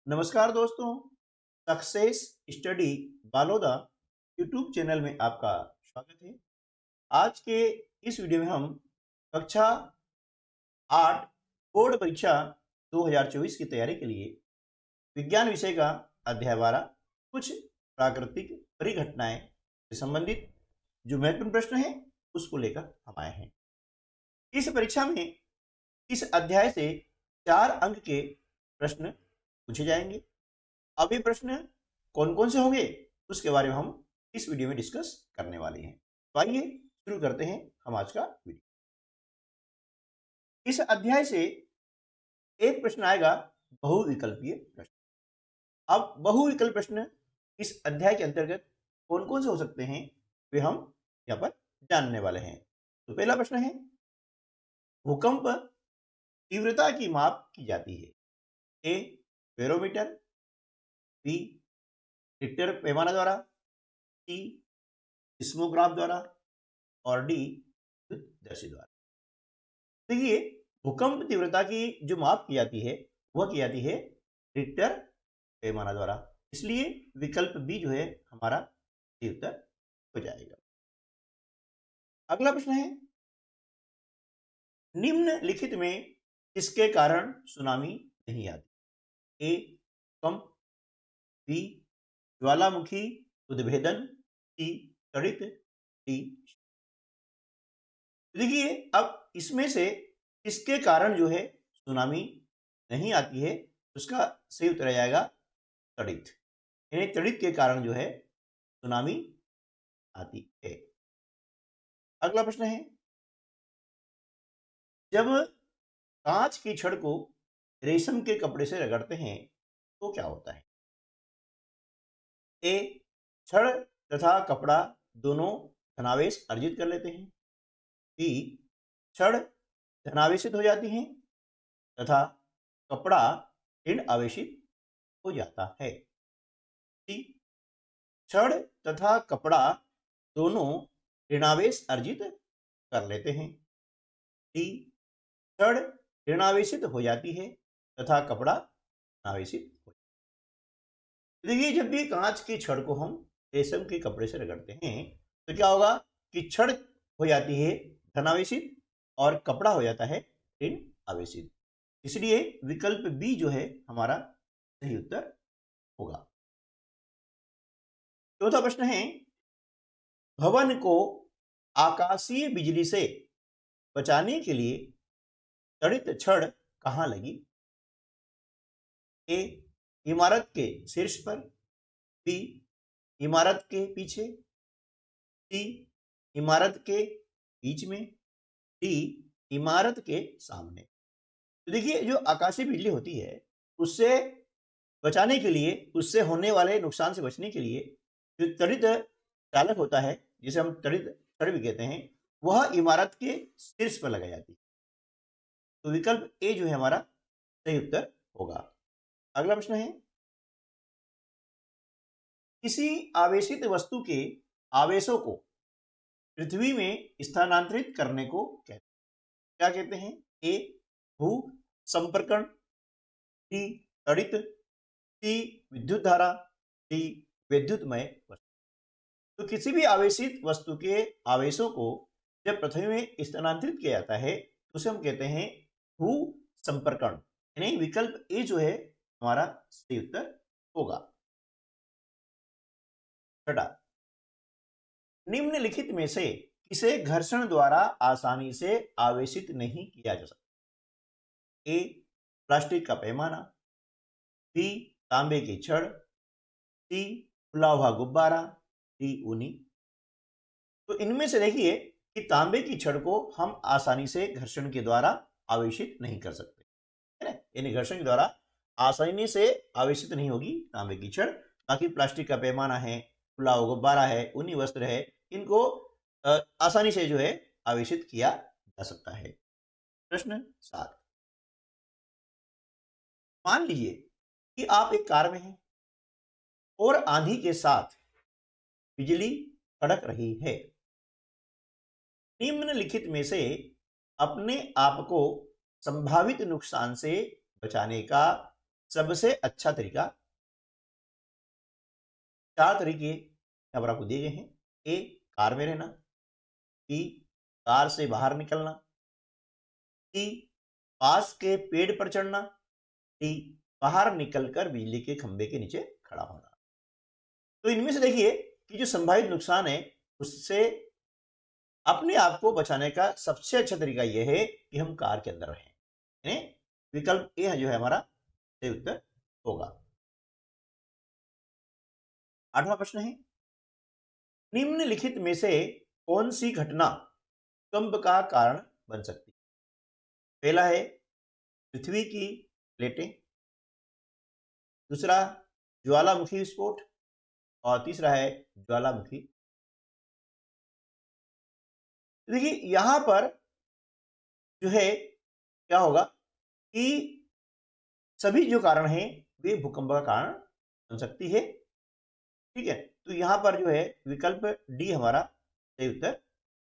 नमस्कार दोस्तों, success study Baloda YouTube channel में आपका स्वागत है। आज के इस वीडियो में हम कक्षा 8 बोर्ड परीक्षा 2024 की तैयारी के लिए विज्ञान विषय का अध्याय 12 कुछ प्राकृतिक परिघटनाएं से संबंधित जो महत्वपूर्ण प्रश्न हैं उसको लेकर हम आए हैं। इस परीक्षा में इस अध्याय से 4 अंक के प्रश्न पूछे जाएंगे। अब ये प्रश्न कौन कौन से होंगे उसके बारे में हम इस वीडियो में डिस्कस करने वाले हैं। तो आइए शुरू करते हैं हम आज का वीडियो। इस अध्याय से एक प्रश्न आएगा बहुविकल्पीय प्रश्न। अब बहुविकल्प प्रश्न इस अध्याय के अंतर्गत कौन कौन से हो सकते हैं वे हम यहाँ पर जानने वाले हैं। तो पहला प्रश्न है, भूकंप तीव्रता की माप की जाती है। ए बैरोमीटर, बी रिक्टर पैमाना द्वारा, सी सिस्मोग्राफ द्वारा और डी विद्युतदर्शी द्वारा। देखिए, भूकंप तीव्रता की जो माप की जाती है वह की जाती है रिक्टर पैमाना द्वारा, इसलिए विकल्प बी जो है हमारा सही उत्तर हो जाएगा। अगला प्रश्न है, निम्नलिखित में किसके कारण सुनामी नहीं आती। ए कंप, बी ज्वालामुखी उद्भेदन, सी तड़ित, डी। देखिए, अब इसमें से किसके कारण जो है सुनामी नहीं आती है, उसका सही उत्तर आ जाएगा तड़ित, यानी तड़ित के कारण जो है सुनामी आती है। अगला प्रश्न है, जब कांच की छड़ को रेशम के कपड़े से रगड़ते हैं तो क्या होता है। ए छड़ तथा कपड़ा दोनों धनावेश अर्जित कर लेते हैं, बी छड़ धनावेशित हो जाती हैं तथा कपड़ा ऋण आवेशित हो जाता है, सी छड़ तथा कपड़ा दोनों ऋणावेश अर्जित कर लेते हैं, डी छड़ ऋणावेशित हो जाती है तथा कपड़ा आवेशित हो जाता है। देखिए, जब भी कांच की छड़ को हम रेशम के कपड़े से रगड़ते हैं तो क्या होगा कि छड़ हो जाती है धनावेशित और कपड़ा हो जाता है ऋण आवेशित, इसलिए विकल्प बी जो है हमारा सही उत्तर होगा। चौथा प्रश्न है, भवन को आकाशीय बिजली से बचाने के लिए तड़ित छड़ कहां लगी। ए इमारत के शीर्ष पर, बी इमारत के पीछे, सी इमारत के बीच में, डी इमारत के सामने। तो देखिए, जो आकाशीय बिजली होती है उससे बचाने के लिए, उससे होने वाले नुकसान से बचने के लिए जो तड़ित चालक होता है, जिसे हम तड़ित छड़ भी कहते हैं, वह इमारत के शीर्ष पर लगाई जाती है। तो विकल्प ए जो है हमारा सही उत्तर होगा। अगला प्रश्न है, किसी आवेशित वस्तु के आवेशों को पृथ्वी में स्थानांतरित करने को कहते हैं, क्या कहते हैं। ए भू संपर्कण, डी तड़ित, सी विद्युत धारा, डी विद्युतमय वस्तु। तो किसी भी आवेशित वस्तु के आवेशों को जब पृथ्वी में स्थानांतरित किया जाता है तो उसे हम कहते हैं भू संपर्कण, यानी विकल्प ए जो है हमारा सही उत्तर होगा। छठा, निम्नलिखित में से किसे घर्षण द्वारा आसानी से आवेशित नहीं किया जा सकता। ए प्लास्टिक का पैमाना, बी तांबे की छड़, सी खुला हुआ गुब्बारा, डी ऊनी। तो इनमें से देखिए कि तांबे की छड़ को हम आसानी से घर्षण के द्वारा आवेशित नहीं कर सकते, है ना, यानी घर्षण के द्वारा आसानी से आवेशित नहीं होगी तांबे की छड़। बाकी प्लास्टिक का पैमाना है, खुला हुआ गुब्बारा है, ऊनी वस्त्र है, इनको आसानी से जो है आवेशित किया जा सकता है। प्रश्न 7, मान लीजिए कि आप एक कार में हैं और आंधी के साथ बिजली कड़क रही है। निम्नलिखित में से अपने आप को संभावित नुकसान से बचाने का सबसे अच्छा तरीका, 4 तरीके यहाँ पर आपको दिए गए हैं। ए, कार में रहना। बी, कार से बाहर निकलना। सी, पास के पेड़ पर चढ़ना। डी, बाहर निकलकर बिजली के खंभे के नीचे खड़ा होना। तो इनमें से देखिए कि जो संभावित नुकसान है उससे अपने आप को बचाने का सबसे अच्छा तरीका यह है कि हम कार के अंदर रहें। यानी विकल्प ए जो है हमारा सही उत्तर होगा। 8वां प्रश्न है, निम्नलिखित में से कौन सी घटना भूकंप का कारण बन सकती है? पहला है पृथ्वी की प्लेटें, दूसरा ज्वालामुखी विस्फोट, और तीसरा है ज्वालामुखी। देखिए यहां पर जो है क्या होगा कि सभी जो कारण हैं वे भूकंप का कारण बन सकती है। ठीक है, तो यहां पर जो है विकल्प डी हमारा सही उत्तर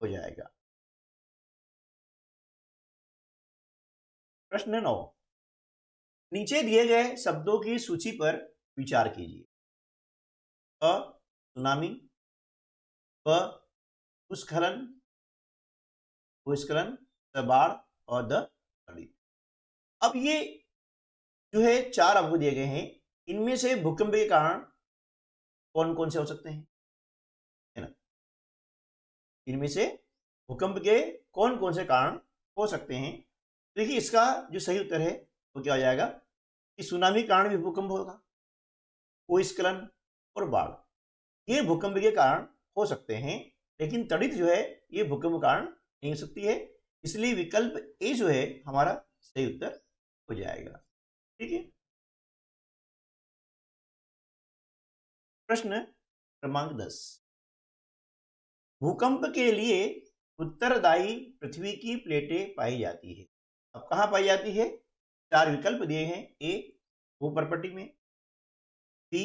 हो जाएगा। प्रश्न 9, नीचे दिए गए शब्दों की सूची पर विचार कीजिए। अ, सुनामी। ब, भूस्खलन। भूस्खलन, बाढ़ और द तड़ित। अब ये जो है 4 आपको दिए गए हैं, इनमें से भूकंप के कारण कौन कौन से हो सकते हैं, है ना? इनमें से भूकंप के कौन कौन से कारण हो सकते हैं? देखिए इसका जो सही उत्तर है वो क्या हो जाएगा कि सुनामी कारण भी भूकंप होगा, भूस्खलन और बाढ़ ये भूकंप के कारण हो सकते हैं, लेकिन तड़ित जो है ये भूकंप कारण नहीं हो सकती है। इसलिए विकल्प ए जो है हमारा सही उत्तर हो जाएगा। ठीक है, प्रश्न क्रमांक 10, भूकंप के लिए उत्तरदायी पृथ्वी की प्लेटें पाई जाती है। अब कहाँ पाई जाती है? 4 विकल्प दिए हैं। ए, भूपर्पटी में। बी,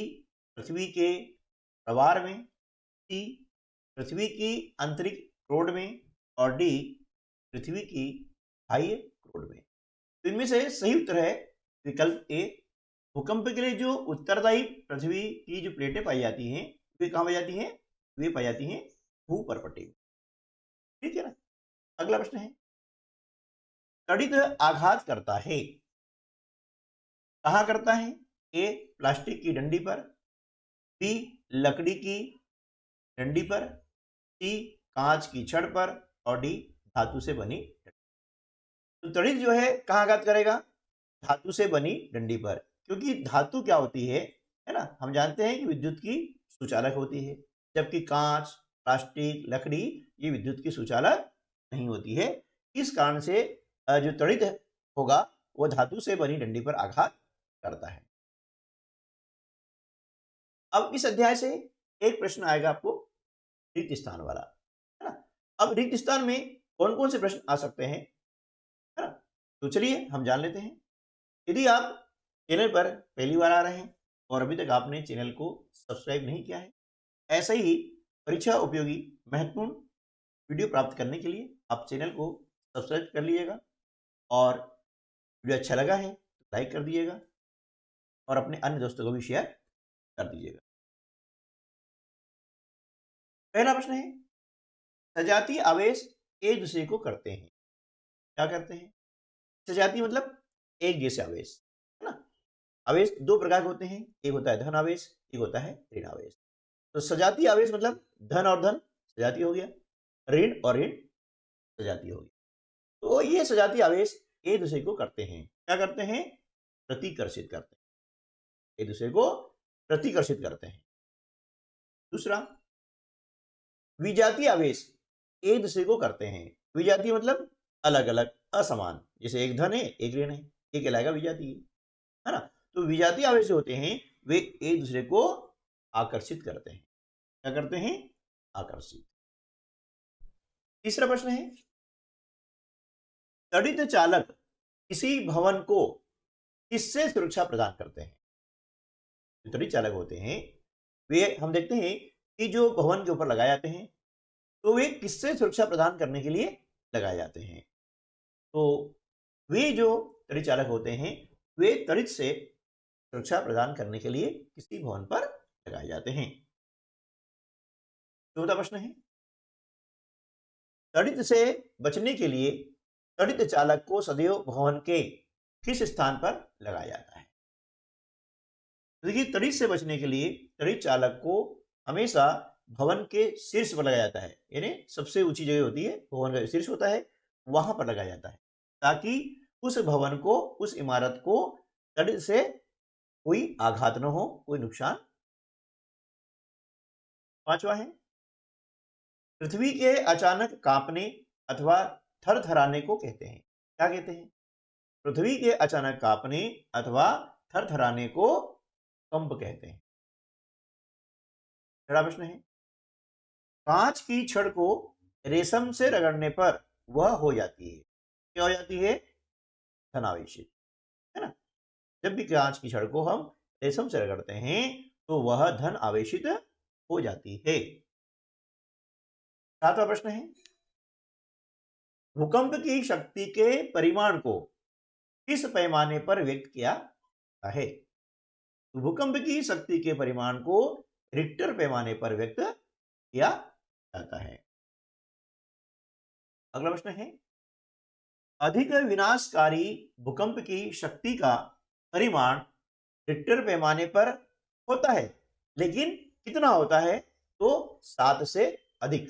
पृथ्वी के प्रवार में। सी, पृथ्वी की आंतरिक क्रोड में। और डी, पृथ्वी की बाह्य क्रोड में। तो इनमें से सही उत्तर है विकल्प ए। भूकंप के लिए जो उत्तरदायी पृथ्वी की जो प्लेटें पाई जाती हैं वे कहाँ पाई जाती हैं? वे पाई जाती हैं भूपर्पटी में। ठीक है ना? अगला प्रश्न है, तड़ित आघात करता है, कहाँ करता है? ए, प्लास्टिक की डंडी पर। बी, लकड़ी की डंडी पर। सी, कांच की छड़ पर। और डी, धातु से बनी डंडी। तो तड़ित जो है कहाँ आघात करेगा? धातु से बनी डंडी पर, क्योंकि धातु क्या होती है ना? हम जानते हैं कि विद्युत की सुचालक होती है, जबकि कांच, प्लास्टिक, लकड़ी ये विद्युत की सुचालक नहीं होती है। इस कारण से जो तड़ित होगा वो धातु से बनी डंडी पर आघात करता है। अब इस अध्याय से एक प्रश्न आएगा आपको रिक्त स्थान वाला, है ना? अब रिक्त स्थान में कौन कौन से प्रश्न आ सकते हैं, है ना? तो चलिए हम जान लेते हैं। यदि आप चैनल पर पहली बार आ रहे हैं और अभी तक आपने चैनल को सब्सक्राइब नहीं किया है, ऐसे ही परीक्षा उपयोगी महत्वपूर्ण वीडियो प्राप्त करने के लिए आप चैनल को सब्सक्राइब कर लीजिएगा, और वीडियो अच्छा लगा है तो लाइक कर दीजिएगा और अपने अन्य दोस्तों को भी शेयर कर दीजिएगा। पहला प्रश्न है, सजातीय आवेश एक दूसरे को करते हैं, क्या करते हैं? सजातीय मतलब एक जैसे आवेश, है ना? आवेश 2 प्रकार के होते हैं, एक होता है धन आवेश, एक होता है ऋण आवेश। तो सजातीय आवेश मतलब धन और धन सजातीय हो गया, ऋण और ऋण सजातीय हो गया। तो ये सजातीय आवेश एक दूसरे को करते हैं, क्या करते हैं? प्रतिकर्षित करते हैं, एक दूसरे को प्रतिकर्षित करते हैं। दूसरा, विजातीय आवेश एक दूसरे को करते हैं। विजातीय मतलब अलग अलग, असमान, जैसे एक धन है एक ऋण है, ये कहलाएगा विजातीय, है ना? तो विजातीय आवेश जो होते हैं वे एक दूसरे को आकर्षित करते हैं, क्या करते हैं? आकर्षित। तीसरा प्रश्न है, तड़ित चालक किसी भवन को किससे सुरक्षा प्रदान करते हैं? जो तड़ित चालक होते हैं वे हम देखते हैं कि जो भवन के ऊपर लगाए जाते हैं तो वे किससे सुरक्षा प्रदान करने के लिए लगाए जाते हैं? तो वे जो तड़ित चालक होते हैं वे तड़ित से सुरक्षा प्रदान करने के लिए किसी भवन पर लगाए जाते हैं। चौथा प्रश्न है, तड़ित से बचने के लिए तड़ित चालक को सदैव भवन के किस स्थान पर लगाया जाता है? देखिए, तड़ित से बचने के लिए तड़ित चालक को हमेशा भवन के शीर्ष पर लगाया जाता है, यानी सबसे ऊंची जगह होती है, भवन का शीर्ष होता है, वहां पर लगाया जाता है, ताकि उस भवन को, उस इमारत को तड़ित से कोई आघात न हो, कोई नुकसान। पांचवा है, पृथ्वी के अचानक कांपने अथवा थरथराने को कहते हैं, क्या कहते हैं? पृथ्वी के अचानक कांपने अथवा थरथराने को कंप कहते हैं। छठा प्रश्न है, कांच की छड़ को रेशम से रगड़ने पर वह हो जाती है, क्या हो जाती है? धनावेशित, है ना? जब भी कांच की छड़ को हम रेशम से रगड़ते हैं तो वह धन आवेशित हो जाती है। सातवां प्रश्न है, भूकंप की शक्ति के परिमाण को किस पैमाने पर व्यक्त किया जाता है? तो भूकंप की शक्ति के परिमाण को रिक्टर पैमाने पर व्यक्त किया जाता है। अगला प्रश्न है, अधिक विनाशकारी भूकंप की शक्ति का परिमाण रिक्टर पैमाने पर होता है, लेकिन कितना होता है? तो 7 से अधिक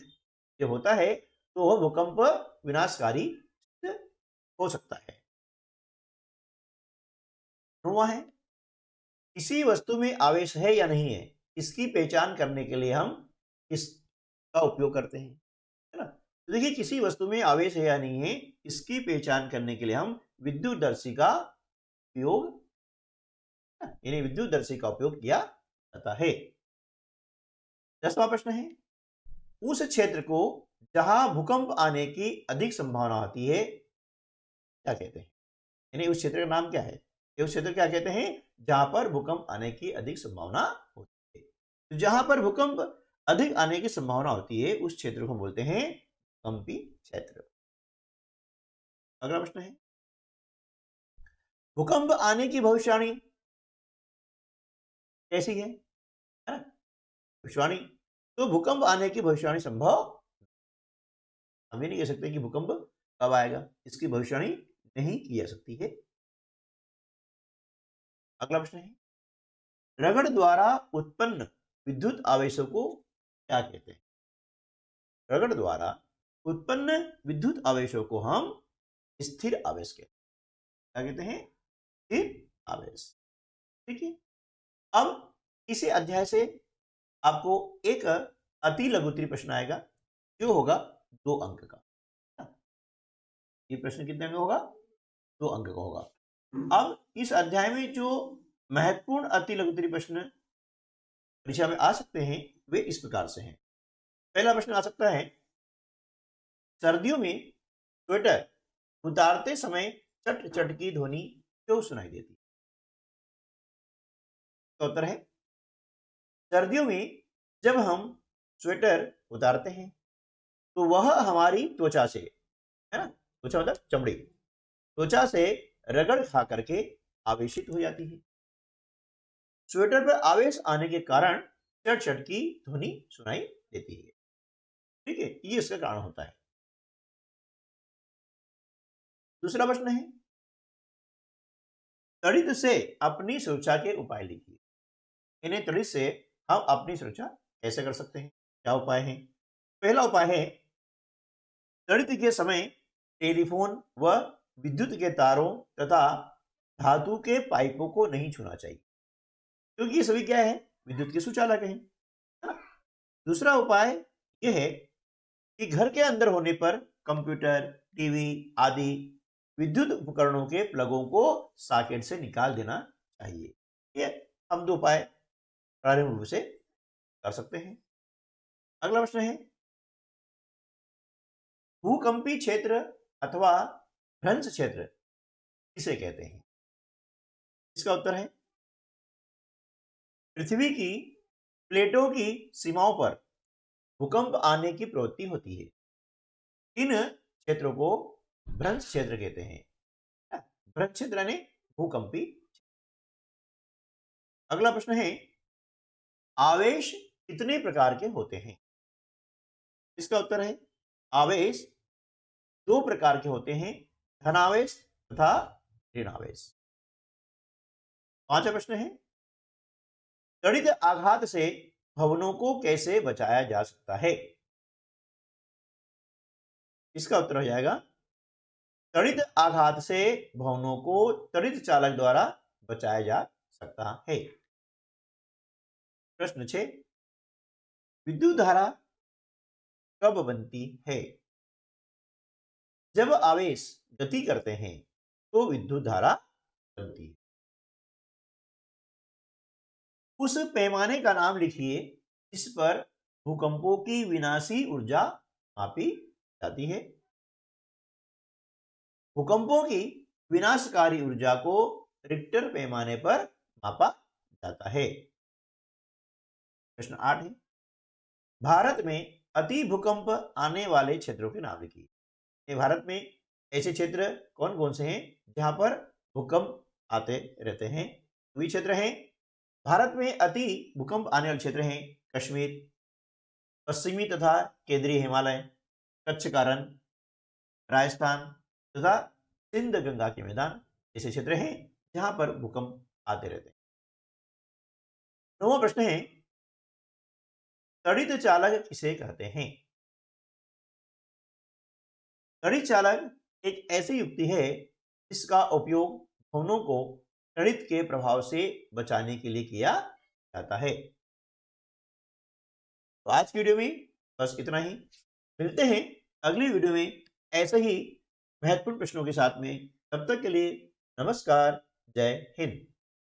जब होता है तो वह भूकंप विनाशकारी हो सकता है। नौवां है, किसी वस्तु में आवेश है या नहीं है, इसकी पहचान करने के लिए हम किसका उपयोग करते हैं, है ना? तो देखिए, किसी वस्तु में आवेश है या नहीं है, इसकी पहचान करने के लिए हम विद्युतदर्शी का उपयोग, यानी विद्युतदर्शी का उपयोग किया जाता है। 10वां प्रश्न है, उस क्षेत्र को जहां भूकंप आने की अधिक संभावना होती है क्या कहते हैं? यानी उस क्षेत्र का नाम क्या है? उस क्षेत्र क्या कहते हैं? जहां पर भूकंप आने की अधिक संभावना होती है। तो जहां पर भूकंप अधिक आने की संभावना होती है उस क्षेत्र को बोलते हैं भूकंपी क्षेत्र। अगला प्रश्न है, भूकंप आने की भविष्यवाणी कैसी है ना? भविष्यवाणी, तो भूकंप आने की भविष्यवाणी संभव, हम ये नहीं कह सकते कि भूकंप कब आएगा, इसकी भविष्यवाणी नहीं की जा सकती है। अगला प्रश्न है, रगड़ द्वारा उत्पन्न विद्युत आवेशों को क्या कहते हैं? रगड़ द्वारा उत्पन्न विद्युत आवेशों को हम स्थिर आवेश कहते हैं। क्या कहते हैं? स्थिर आवेश। ठीक है, अब इसी अध्याय से आपको एक अति लघुत्तरी प्रश्न आएगा जो होगा 2 अंक का। ये प्रश्न कितने अंक होगा? 2 अंक का होगा। अब इस अध्याय में जो महत्वपूर्ण अति लघुत्तरी प्रश्न परीक्षा में आ सकते हैं वे इस प्रकार से हैं। पहला प्रश्न आ सकता है, सर्दियों में स्वेटर उतारते समय चट चट की ध्वनि क्यों सुनाई देती? तो उत्तर है, सर्दियों में जब हम स्वेटर उतारते हैं तो वह हमारी त्वचा से, है ना, त्वचा मतलब चमड़ी, त्वचा से रगड़ खा करके आवेशित हो जाती है। स्वेटर पर आवेश आने के कारण चट चट की ध्वनि सुनाई देती है। ठीक है, ये इसका कारण होता है। दूसरा प्रश्न है, तड़ित से अपनी सुरक्षा के उपाय लिखिए। इन्हें तड़ित से हम अपनी सुरक्षा कैसे कर सकते हैं, क्या उपाय हैं? पहला उपाय है, तड़ित के समय टेलीफोन व विद्युत के तारों तथा धातु के पाइपों को नहीं छूना चाहिए, क्योंकि ये सभी क्या है? विद्युत के सुचालक हैं, है ना? दूसरा उपाय यह है कि घर के अंदर होने पर कंप्यूटर, टीवी आदि विद्युत उपकरणों के प्लगों को सॉकेट से निकाल देना चाहिए। ये हम 2 उपाय प्रारंभिक रूप से कर सकते हैं। अगला प्रश्न है, भूकंपी क्षेत्र अथवा भ्रंश क्षेत्र किसे कहते हैं? इसका उत्तर है, पृथ्वी की प्लेटों की सीमाओं पर भूकंप आने की प्रवृत्ति होती है। इन क्षेत्रों को भ्रंश क्षेत्र कहते हैं। भ्रंश क्षेत्र यानी भूकंपी। अगला प्रश्न है, आवेश कितने प्रकार के होते हैं? इसका उत्तर है, आवेश दो प्रकार के होते हैं, धनावेश तथा ऋणावेश। पांचवा प्रश्न है, त्वरित आघात से भवनों को कैसे बचाया जा सकता है? इसका उत्तर हो जाएगा, त्वरित आघात से भवनों को त्वरित चालक द्वारा बचाया जा सकता है। प्रश्न 6, विद्युत धारा कब बनती है? जब आवेश गति करते हैं तो विद्युत धारा बनती है। उस पैमाने का नाम लिखिए जिस पर भूकंपों की विनाशी ऊर्जा मापी जाती है। भूकंपों की विनाशकारी ऊर्जा को रिक्टर पैमाने पर मापा जाता है। प्रश्न 8 है, भारत में अति भूकंप आने वाले क्षेत्रों के नाम लिखिए। भारत में ऐसे क्षेत्र कौन कौन से हैं जहां पर भूकंप आते रहते हैं? वे क्षेत्र हैं, भारत में अति भूकंप आने वाले क्षेत्र हैं कश्मीर, पश्चिमी तथा केंद्रीय हिमालय, कच्छ का रण, राजस्थान तथा सिंध गंगा के मैदान ऐसे क्षेत्र हैं जहां पर भूकंप आते रहते हैं। 9वां प्रश्न है, त्वरित चालक किसे कहते हैं? त्वरित चालक एक ऐसी युक्ति है जिसका उपयोग भवनों को त्वरित के प्रभाव से बचाने के लिए किया जाता है। तो आज की वीडियो में बस इतना ही। मिलते हैं अगली वीडियो में ऐसे ही महत्वपूर्ण प्रश्नों के साथ में। तब तक के लिए नमस्कार, जय हिंद।